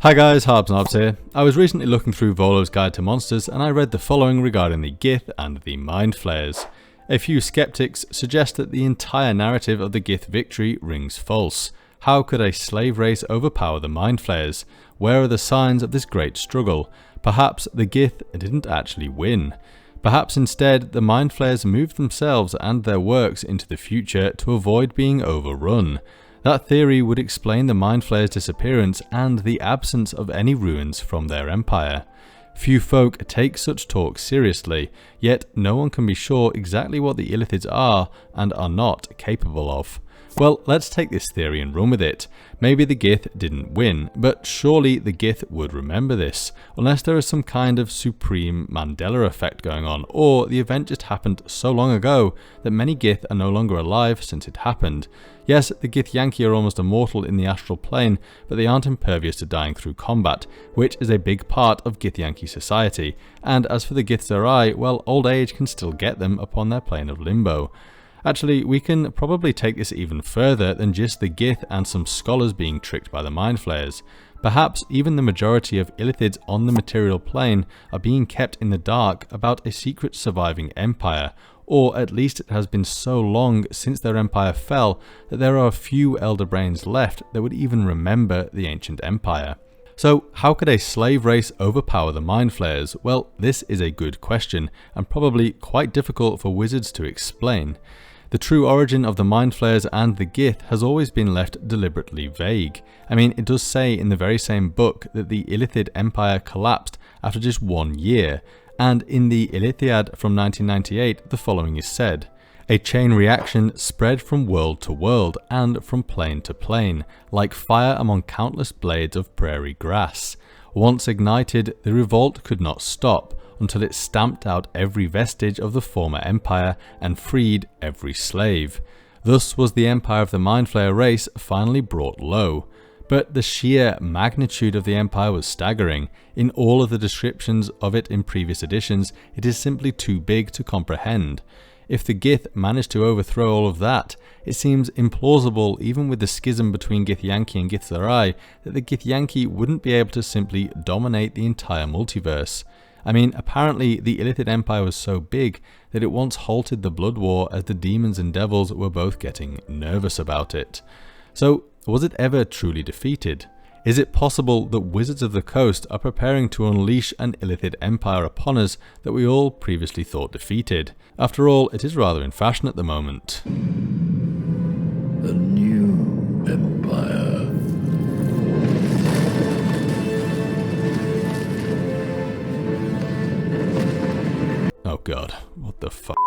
Hi guys, Harbs and Narbs here. I was recently looking through Volo's Guide to Monsters and I read the following regarding the Gith and the Mind Flayers. A few skeptics suggest that the entire narrative of the Gith victory rings false. How could a slave race overpower the Mind Flayers? Where are the signs of this great struggle? Perhaps the Gith didn't actually win. Perhaps instead the Mind Flayers moved themselves and their works into the future to avoid being overrun. That theory would explain the Mind Flayers' disappearance and the absence of any ruins from their empire. Few folk take such talk seriously, yet no one can be sure exactly what the Illithids are and are not capable of. Well, let's take this theory and run with it. Maybe the Gith didn't win, but surely the Gith would remember this, unless there is some kind of supreme Mandela effect going on, or the event just happened so long ago that many Gith are no longer alive since it happened. Yes, the Githyanki are almost immortal in the astral plane, but they aren't impervious to dying through combat, which is a big part of Githyanki society, and as for the Githzerai, well, old age can still get them upon their plane of limbo. Actually, we can probably take this even further than just the Gith and some scholars being tricked by the Mind Flayers. Perhaps even the majority of Illithids on the material plane are being kept in the dark about a secret surviving empire, or at least it has been so long since their empire fell that there are a few elder brains left that would even remember the ancient empire. So how could a slave race overpower the Mind Flayers? Well, this is a good question, and probably quite difficult for wizards to explain. The true origin of the Mind Flayers and the Gith has always been left deliberately vague. I mean, it does say in the very same book that the Illithid Empire collapsed after just 1 year, and in the Illithiad from 1998 the following is said: "A chain reaction spread from world to world and from plane to plane, like fire among countless blades of prairie grass. Once ignited, the revolt could not stop, until it stamped out every vestige of the former empire and freed every slave. Thus was the empire of the Mind Flayer race finally brought low." But the sheer magnitude of the empire was staggering. In all of the descriptions of it in previous editions, it is simply too big to comprehend. If the Gith managed to overthrow all of that, it seems implausible, even with the schism between Githyanki and Githzerai, that the Githyanki wouldn't be able to simply dominate the entire multiverse. I mean, apparently the Illithid Empire was so big that it once halted the Blood War as the demons and devils were both getting nervous about it. So, was it ever truly defeated? Is it possible that Wizards of the Coast are preparing to unleash an Illithid Empire upon us that we all previously thought defeated? After all, it is rather in fashion at the moment. The new empire. Oh god, what the fuck?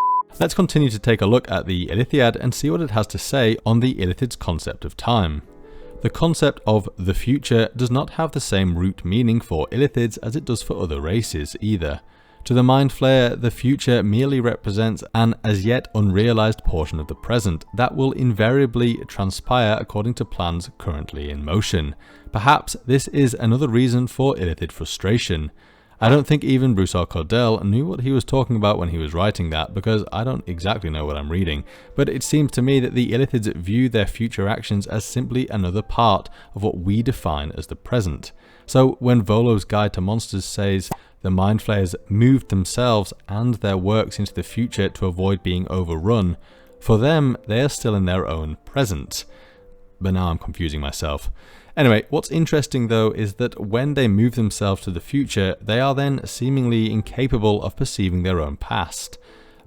Let's continue to take a look at the Illithiad and see what it has to say on the Illithid's concept of time. The concept of the future does not have the same root meaning for Illithids as it does for other races either. To the Mind Flayer, the future merely represents an as yet unrealized portion of the present that will invariably transpire according to plans currently in motion. Perhaps this is another reason for Illithid frustration. I don't think even Bruce R. Cordell knew what he was talking about when he was writing that, because I don't exactly know what I'm reading, but it seems to me that the Illithids view their future actions as simply another part of what we define as the present. So when Volo's Guide to Monsters says the Mind Flayers moved themselves and their works into the future to avoid being overrun, for them they are still in their own present. But now I'm confusing myself. Anyway, what's interesting though is that when they move themselves to the future, they are then seemingly incapable of perceiving their own past.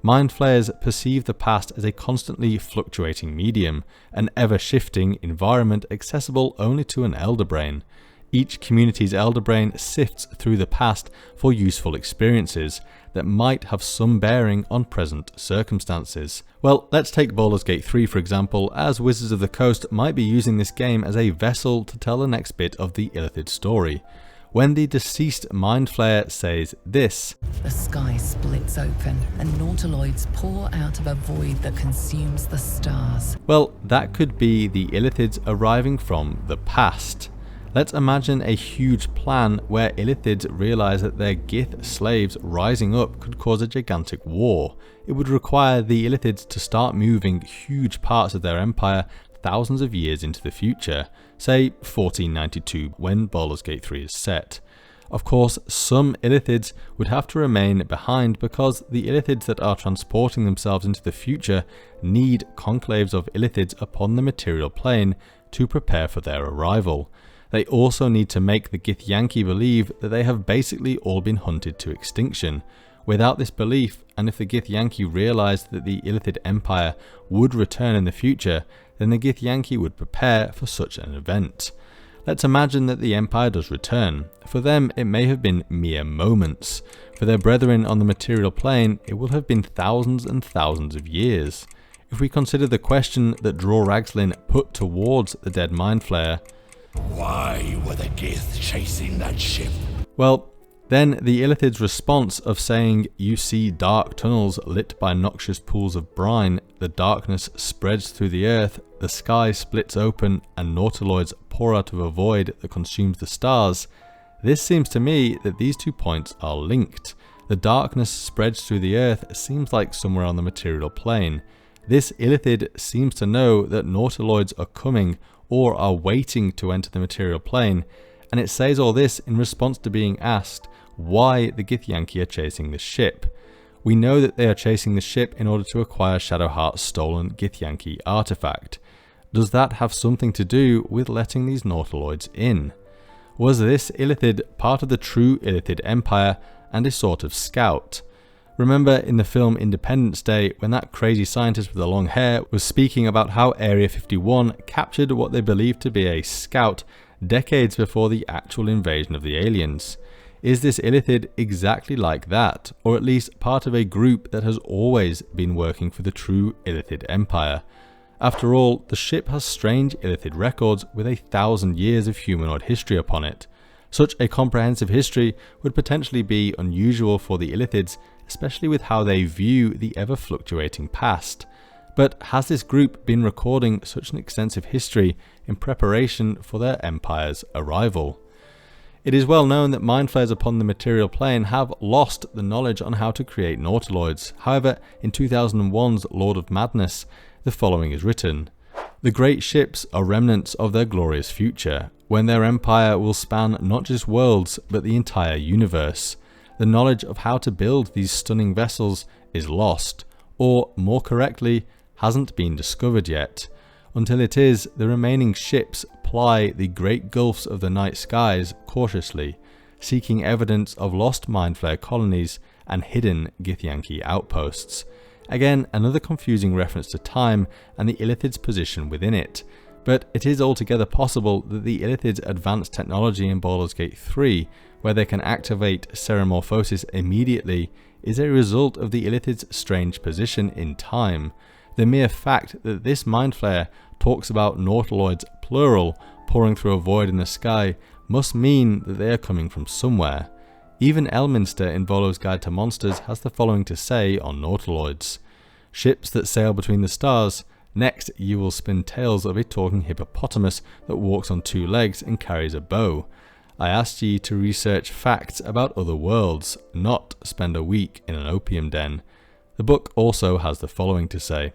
Mind Flayers perceive the past as a constantly fluctuating medium, an ever-shifting environment accessible only to an elder brain. Each community's elder brain sifts through the past for useful experiences that might have some bearing on present circumstances. Well, let's take Baldur's Gate 3 for example, as Wizards of the Coast might be using this game as a vessel to tell the next bit of the Illithid story. When the deceased Mind Flayer says this: "The sky splits open and nautiloids pour out of a void that consumes the stars." Well, that could be the Illithids arriving from the past. Let's imagine a huge plan where Illithids realize that their Gith slaves rising up could cause a gigantic war. It would require the Illithids to start moving huge parts of their empire thousands of years into the future, say 1492 when Baldur's Gate 3 is set. Of course, some illithids would have to remain behind because the illithids that are transporting themselves into the future need conclaves of illithids upon the material plane to prepare for their arrival. They also need to make the Githyanki believe that they have basically all been hunted to extinction. Without this belief, and if the Githyanki realized that the Illithid Empire would return in the future, then the Githyanki would prepare for such an event. Let's imagine that the Empire does return. For them, it may have been mere moments. For their brethren on the material plane, it will have been thousands and thousands of years. If we consider the question that Dror Ragzlin put towards the dead Mind Flayer, why were the Gith chasing that ship? Well, then the Illithid's response of saying, "You see dark tunnels lit by noxious pools of brine, the darkness spreads through the earth, the sky splits open, and nautiloids pour out of a void that consumes the stars," this seems to me that these 2 points are linked. The darkness spreads through the earth seems like somewhere on the material plane. This Illithid seems to know that nautiloids are coming or are waiting to enter the material plane, and it says all this in response to being asked why the Githyanki are chasing the ship. We know that they are chasing the ship in order to acquire Shadowheart's stolen Githyanki artifact. Does that have something to do with letting these nautiloids in? Was this Illithid part of the true Illithid Empire and a sort of scout? Remember in the film Independence Day when that crazy scientist with the long hair was speaking about how Area 51 captured what they believed to be a scout decades before the actual invasion of the aliens? Is this Illithid exactly like that, or at least part of a group that has always been working for the true Illithid Empire? After all, the ship has strange Illithid records with 1,000 years of humanoid history upon it. Such a comprehensive history would potentially be unusual for the Illithids, especially with how they view the ever-fluctuating past. But has this group been recording such an extensive history in preparation for their empire's arrival? It is well known that Mind Flayers upon the material plane have lost the knowledge on how to create nautiloids. However, in 2001's Lord of Madness, the following is written: "The great ships are remnants of their glorious future, when their empire will span not just worlds, but the entire universe. The knowledge of how to build these stunning vessels is lost, or more correctly, hasn't been discovered yet. Until it is, the remaining ships ply the great gulfs of the night skies cautiously, seeking evidence of lost Mind Flayer colonies and hidden Githyanki outposts." Again, another confusing reference to time and the Illithid's position within it. But it is altogether possible that the Illithid's advanced technology in Baldur's Gate 3, where they can activate Ceremorphosis immediately, is a result of the Illithid's strange position in time. The mere fact that this Mind Flayer talks about nautiloids plural pouring through a void in the sky must mean that they are coming from somewhere. Even Elminster in Volo's Guide to Monsters has the following to say on nautiloids: "Ships that sail between the stars. Next you will spin tales of a talking hippopotamus that walks on 2 legs and carries a bow. I asked ye to research facts about other worlds, not spend a week in an opium den." The book also has the following to say: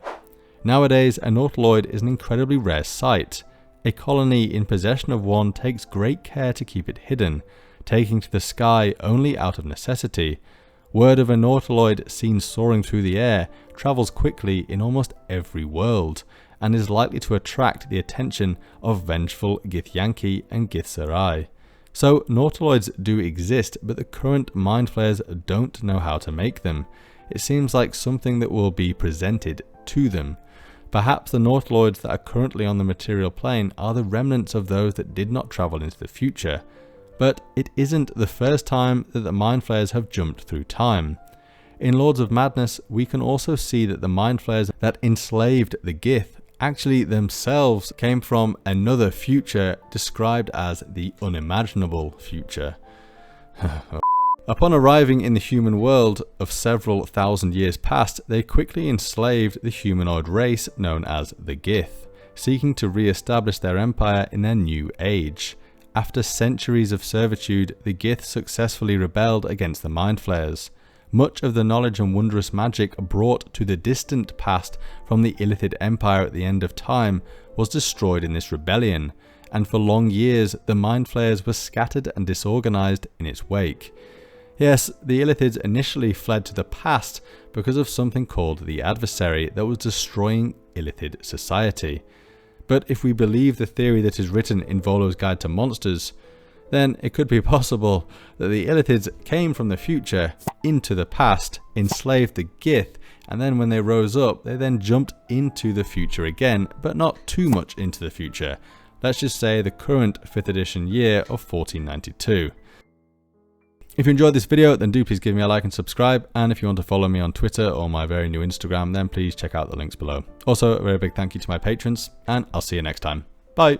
"Nowadays a nautiloid is an incredibly rare sight. A colony in possession of one takes great care to keep it hidden, taking to the sky only out of necessity. Word of a nautiloid seen soaring through the air travels quickly in almost every world, and is likely to attract the attention of vengeful Githyanki and Githzerai. So nautiloids do exist, but the current Mind Flayers don't know how to make them. It seems like something that will be presented to them. Perhaps the nautiloids that are currently on the material plane are the remnants of those that did not travel into the future. But it isn't the first time that the Mind Flayers have jumped through time. In Lords of Madness, we can also see that the Mind Flayers that enslaved the Gith actually themselves came from another future described as the unimaginable future. Upon arriving in the human world of several thousand years past, they quickly enslaved the humanoid race known as the Gith, seeking to re-establish their empire in their new age. After centuries of servitude, the Gith successfully rebelled against the Mind Flayers. Much of the knowledge and wondrous magic brought to the distant past from the Illithid Empire at the end of time was destroyed in this rebellion, and for long years the Mind Flayers were scattered and disorganized in its wake. Yes, the Illithids initially fled to the past because of something called the Adversary that was destroying Illithid society. But if we believe the theory that is written in Volo's Guide to Monsters, then it could be possible that the Illithids came from the future into the past, enslaved the Gith, and then when they rose up, they then jumped into the future again, but not too much into the future. Let's just say the current 5th edition year of 1492. If you enjoyed this video, then do please give me a like and subscribe, and if you want to follow me on Twitter or my very new Instagram, then please check out the links below. Also, a very big thank you to my patrons, and I'll see you next time. Bye!